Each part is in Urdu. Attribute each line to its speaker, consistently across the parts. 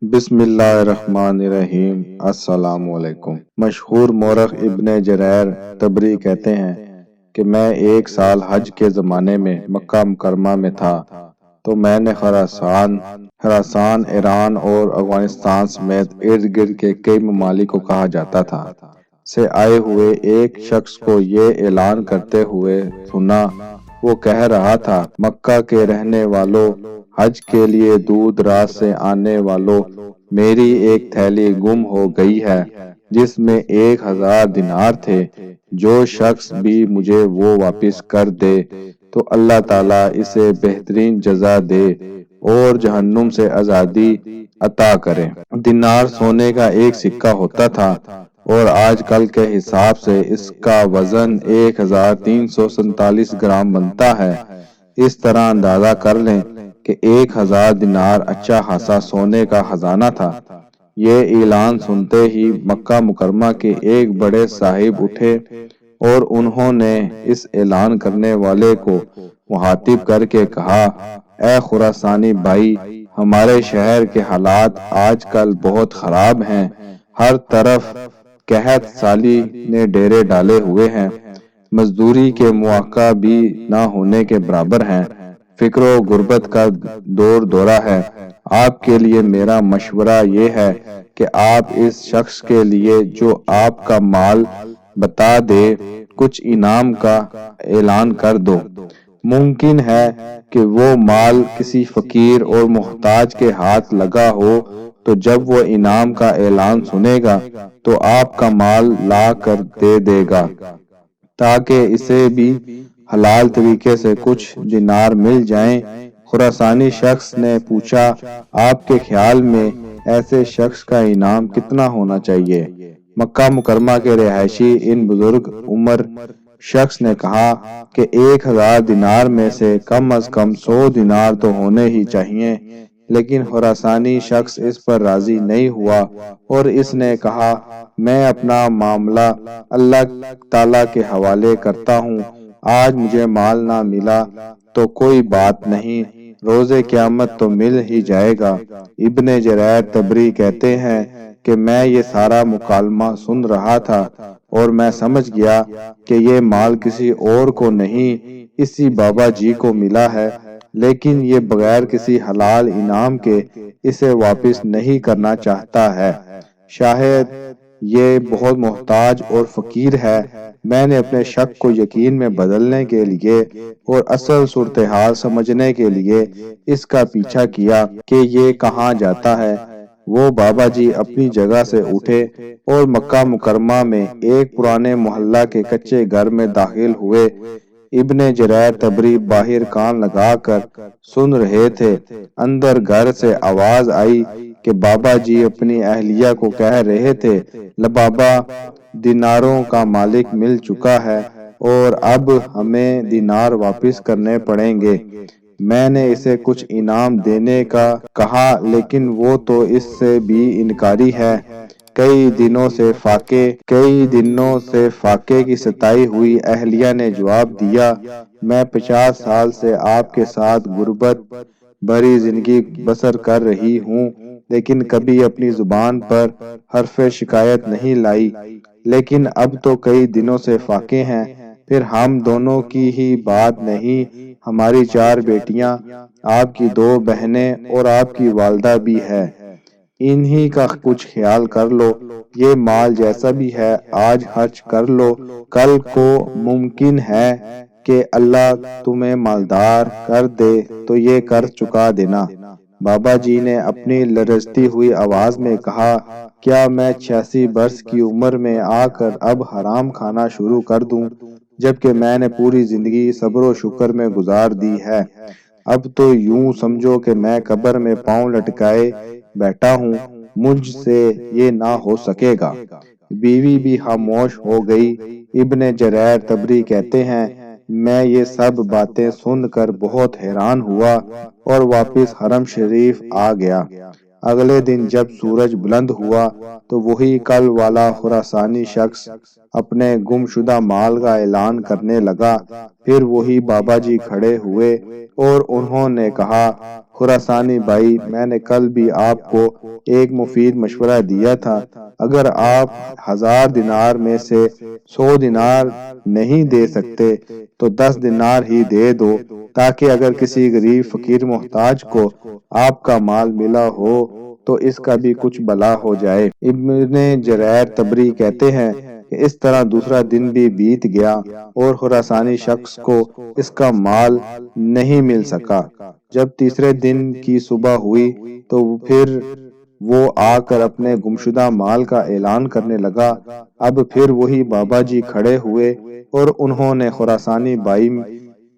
Speaker 1: بسم اللہ الرحمن الرحیم۔ السلام علیکم۔ مشہور مورخ ابن جریر طبری کہتے ہیں کہ میں ایک سال حج کے زمانے میں مکہ مکرمہ میں تھا تو میں نے خراسان، ایران اور افغانستان سمیت ارد گرد کے کئی ممالک کو کہا جاتا تھا سے آئے ہوئے ایک شخص کو یہ اعلان کرتے ہوئے سنا۔ وہ کہہ رہا تھا، مکہ کے رہنے والوں، حج کے لیے دور دراز سے آنے والوں، میری ایک تھیلی گم ہو گئی ہے جس میں 1000 دینار تھے۔ جو شخص بھی مجھے وہ واپس کر دے تو اللہ تعالیٰ اسے بہترین جزا دے اور جہنم سے آزادی عطا کرے۔ دینار سونے کا ایک سکہ ہوتا تھا اور آج کل کے حساب سے اس کا وزن 1347 گرام بنتا ہے۔ اس طرح اندازہ کر لیں کہ 1000 دینار اچھا خاصا سونے کا خزانہ تھا۔ یہ اعلان سنتے ہی مکہ مکرمہ کے ایک بڑے صاحب اٹھے اور انہوں نے اس اعلان کرنے والے کو مخاطب کر کے کہا، اے خراسانی بھائی، ہمارے شہر کے حالات آج کل بہت خراب ہیں۔ ہر طرف قحط سالی نے ڈیرے ڈالے ہوئے ہیں، مزدوری کے مواقع بھی نہ ہونے کے برابر ہیں، فقر و غربت کا دورہ ہے۔ آپ کے لیے میرا مشورہ یہ ہے کہ آپ اس شخص کے لیے جو آپ کا مال بتا دے کچھ انعام کا اعلان کر دو۔ ممکن ہے کہ وہ مال کسی فقیر اور محتاج کے ہاتھ لگا ہو تو جب وہ انعام کا اعلان سنے گا تو آپ کا مال لا کر دے دے گا تاکہ اسے بھی حلال طریقے سے کچھ دینار مل جائیں۔ خراسانی شخص نے پوچھا، آپ کے خیال میں ایسے شخص کا انعام کتنا ہونا چاہیے؟ مکہ مکرمہ کے رہائشی ان بزرگ عمر شخص نے کہا کہ 1000 دینار میں سے کم از کم 100 دینار تو ہونے ہی چاہیے۔ لیکن خراسانی شخص اس پر راضی نہیں ہوا اور اس نے کہا، میں اپنا معاملہ اللہ تعالیٰ کے حوالے کرتا ہوں۔ آج مجھے مال نہ ملا تو کوئی بات نہیں، روز قیامت تو مل ہی جائے گا۔ ابن جریر طبری کہتے ہیں کہ میں یہ سارا مکالمہ سن رہا تھا اور میں سمجھ گیا کہ یہ مال کسی اور کو نہیں، اسی بابا جی کو ملا ہے، لیکن یہ بغیر کسی حلال انعام کے اسے واپس نہیں کرنا چاہتا ہے۔ شاید یہ بہت محتاج اور فقیر ہے۔ میں نے اپنے شک کو یقین میں بدلنے کے لیے اور اصل صورتحال سمجھنے کے لیے اس کا پیچھا کیا کہ یہ کہاں جاتا ہے۔ وہ بابا جی اپنی جگہ سے اٹھے اور مکہ مکرمہ میں ایک پرانے محلہ کے کچے گھر میں داخل ہوئے۔ ابن جریر طبری باہر کان لگا کر سن رہے تھے۔ اندر گھر سے آواز آئی کہ بابا جی اپنی اہلیہ کو کہہ رہے تھے، لبابا، دیناروں کا مالک مل چکا ہے اور اب ہمیں دینار واپس کرنے پڑیں گے۔ میں نے اسے کچھ انعام دینے کا کہا لیکن وہ تو اس سے بھی انکاری ہے۔ کئی دنوں سے فاقے کی ستائی ہوئی اہلیہ نے جواب دیا، میں 50 سال سے آپ کے ساتھ غربت بھری زندگی بسر کر رہی ہوں لیکن کبھی اپنی زبان پر حرف شکایت نہیں لائی، لیکن اب تو کئی دنوں سے فاقے ہیں۔ پھر ہم دونوں کی ہی بات نہیں، ہماری 4 بیٹیاں، آپ کی 2 بہنیں اور آپ کی والدہ بھی ہے، انہی کا کچھ خیال کر لو۔ یہ مال جیسا بھی ہے آج خرچ کر لو، کل کو ممکن ہے کہ اللہ تمہیں مالدار کر دے تو یہ قرض چکا دینا۔ بابا جی نے اپنی لرزتی ہوئی آواز میں کہا، کیا میں 86 برس کی عمر میں آ کر اب حرام کھانا شروع کر دوں جبکہ میں نے پوری زندگی صبر و شکر میں گزار دی ہے؟ اب تو یوں سمجھو کہ میں قبر میں پاؤں لٹکائے بیٹھا ہوں، مجھ سے یہ نہ ہو سکے گا۔ بیوی بھی خاموش ہو گئی۔ ابن جریر طبری کہتے ہیں، میں یہ سب باتیں سن کر بہت حیران ہوا اور واپس حرم شریف آ گیا۔ اگلے دن جب سورج بلند ہوا تو وہی کل والا خراسانی شخص اپنے گم شدہ مال کا اعلان کرنے لگا۔ پھر وہی بابا جی کھڑے ہوئے اور انہوں نے کہا، خراسانی بھائی، میں نے کل بھی آپ کو ایک مفید مشورہ دیا تھا، اگر آپ 1000 دینار میں سے 100 دینار نہیں دے سکتے تو 10 دینار ہی دے دو، تاکہ اگر کسی غریب فقیر محتاج کو آپ کا مال ملا ہو تو اس کا بھی کچھ بھلا ہو جائے۔ ابن جریر طبری کہتے ہیں کہ اس طرح دوسرا دن بھی بیت گیا اور خراسانی شخص کو اس کا مال نہیں مل سکا۔ جب تیسرے دن کی صبح ہوئی تو پھر وہ آ کر اپنے گمشدہ مال کا اعلان کرنے لگا۔ اب پھر وہی بابا جی کھڑے ہوئے اور انہوں نے خراسانی بھائی،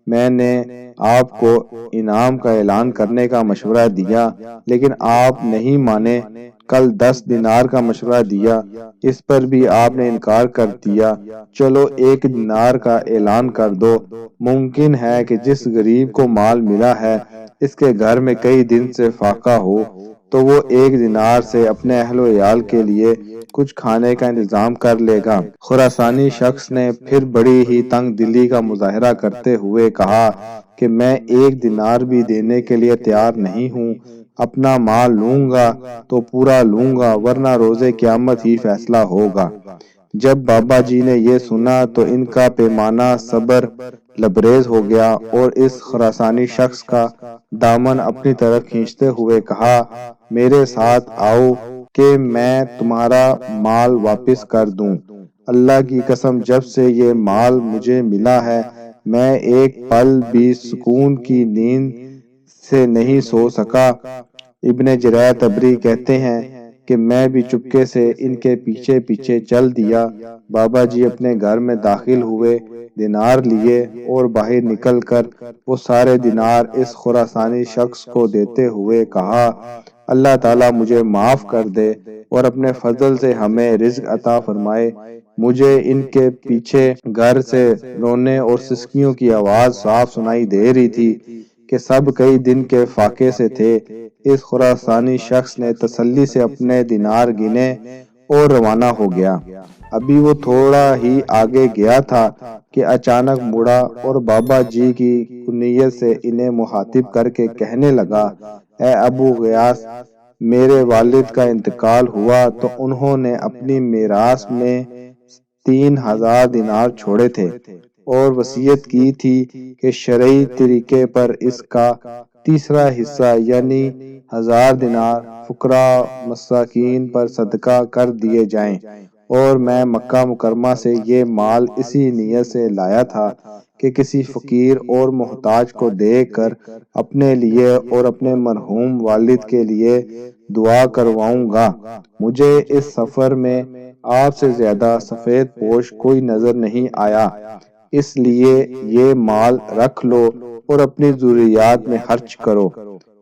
Speaker 1: میں نے آپ کو انعام کا اعلان کرنے کا مشورہ دیا لیکن آپ نہیں مانے، کل 10 دینار کا مشورہ دیا، اس پر بھی آپ نے انکار کر دیا، چلو 1 دینار کا اعلان کر دو۔ ممکن ہے کہ جس غریب کو مال ملا ہے اس کے گھر میں کئی دن سے فاقہ ہو تو وہ 1 دینار سے اپنے اہل و عیال کے لیے کچھ کھانے کا انتظام کر لے گا۔ خراسانی شخص نے پھر بڑی ہی تنگ دلی کا مظاہرہ کرتے ہوئے کہا کہ میں 1 دینار بھی دینے کے لیے تیار نہیں ہوں، اپنا مال لوں گا تو پورا لوں گا ورنہ روز قیامت ہی فیصلہ ہوگا۔ جب بابا جی نے یہ سنا تو ان کا پیمانہ صبر لبریز ہو گیا اور اس خراسانی شخص کا دامن اپنی طرف کھینچتے ہوئے کہا، میرے ساتھ آؤ کہ میں تمہارا مال واپس کر دوں۔ اللہ کی قسم جب سے یہ مال مجھے ملا ہے میں ایک پل بھی سکون کی نیند سے نہیں سو سکا۔ ابن جریر طبری کہتے ہیں کہ میں بھی چپکے سے ان کے پیچھے پیچھے چل دیا۔ بابا جی اپنے گھر میں داخل ہوئے، دینار لیے اور باہر نکل کر وہ سارے دینار اس خراسانی شخص کو دیتے ہوئے کہا، اللہ تعالیٰ مجھے معاف کر دے اور اپنے فضل سے ہمیں رزق عطا فرمائے۔ مجھے ان کے پیچھے گھر سے رونے اور سسکیوں کی آواز صاف سنائی دے رہی تھی کہ سب کئی دن کے فاقے سے تھے۔ اس خراسانی شخص نے تسلی سے اپنے دینار گنے اور روانہ ہو گیا۔ ابھی وہ تھوڑا ہی آگے گیا تھا کہ اچانک مڑا اور بابا جی کی کنیت سے انہیں مخاطب کر کے کہنے لگا، اے ابو غیاث، میرے والد کا انتقال ہوا تو انہوں نے اپنی میراث میں 3000 دینار چھوڑے تھے اور وصیت کی تھی کہ شرعی طریقے پر اس کا تیسرا حصہ یعنی 1000 دینار فقراء مساکین پر صدقہ کر دیے جائیں، اور میں مکہ مکرمہ سے یہ مال اسی نیت سے لایا تھا کہ کسی فقیر اور محتاج کو دے کر اپنے لیے اور اپنے مرحوم والد کے لیے دعا کرواؤں گا۔ مجھے اس سفر میں آپ سے زیادہ سفید پوش کوئی نظر نہیں آیا، اس لیے یہ مال رکھ لو اور اپنی ضروریات میں خرچ کرو۔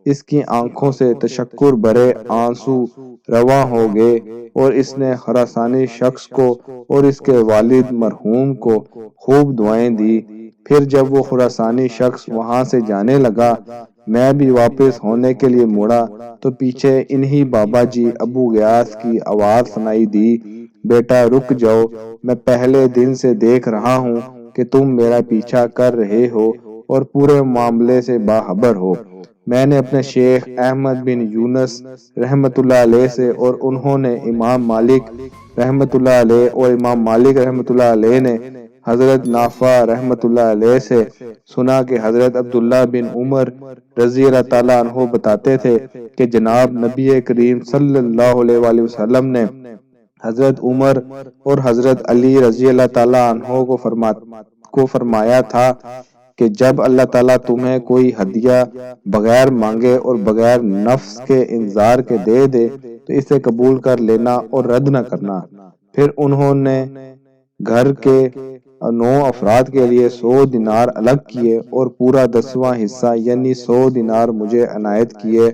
Speaker 1: اس کی آنکھوں سے تشکر بھرے آنسو رواں ہو گئے اور اس نے خراسانی شخص کو اور اس کے والد مرحوم کو خوب دعائیں دی۔ پھر جب وہ خراسانی شخص وہاں سے جانے لگا میں بھی واپس ہونے کے لیے مڑا تو پیچھے انہی بابا جی ابو غیاث کی آواز سنائی دی، بیٹا رک جاؤ، میں پہلے دن سے دیکھ رہا ہوں کہ تم میرا پیچھا کر رہے ہو اور پورے معاملے سے باخبر ہو۔ میں نے اپنے شیخ احمد بن یونس رحمت اللہ علیہ سے اور انہوں نے امام مالک رحمت اللہ علیہ اور امام مالک رحمت اللہ علیہ نے حضرت نافع رحمت اللہ علیہ سے سنا کہ حضرت عبداللہ بن عمر رضی اللہ تعالیٰ عنہ بتاتے تھے کہ جناب نبی کریم صلی اللہ علیہ وآلہ وسلم نے حضرت عمر اور حضرت علی رضی اللہ تعالیٰ عنہ کو فرمایا تھا کہ جب اللہ تعالیٰ تمہیں کوئی ہدیہ بغیر مانگے اور بغیر نفس کے انذار کے دے دے تو اسے قبول کر لینا اور رد نہ کرنا۔ پھر انہوں نے گھر کے 9 افراد کے لیے 100 دینار الگ کیے اور پورا 10واں حصہ یعنی 100 دینار مجھے عنایت کیے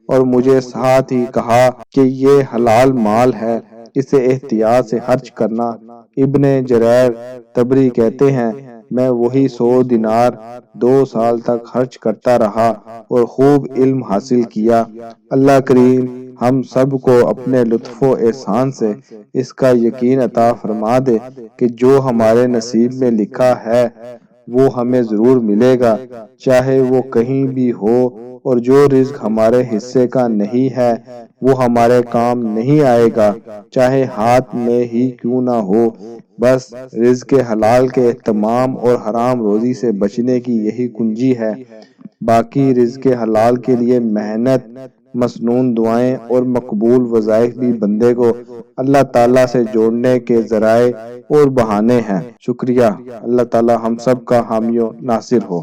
Speaker 1: اور مجھے ساتھ ہی کہا کہ یہ حلال مال ہے، اسے احتیاط سے خرچ کرنا۔ ابن جریر طبری کہتے ہیں میں وہی 100 دینار 2 سال تک خرچ کرتا رہا اور خوب علم حاصل کیا۔ اللہ کریم ہم سب کو اپنے لطف و احسان سے اس کا یقین عطا فرما دے کہ جو ہمارے نصیب میں لکھا ہے وہ ہمیں ضرور ملے گا، چاہے وہ کہیں بھی ہو، اور جو رزق ہمارے حصے کا نہیں ہے وہ ہمارے کام نہیں آئے گا، چاہے ہاتھ میں ہی کیوں نہ ہو۔ بس رزق حلال کے اہتمام اور حرام روزی سے بچنے کی یہی کنجی ہے۔ باقی رزق حلال کے لیے محنت، مسنون دعائیں اور مقبول وظائف بھی بندے کو اللہ تعالیٰ سے جوڑنے کے ذرائع اور بہانے ہیں۔ شکریہ۔ اللہ تعالیٰ ہم سب کا حامی و ناصر ہو۔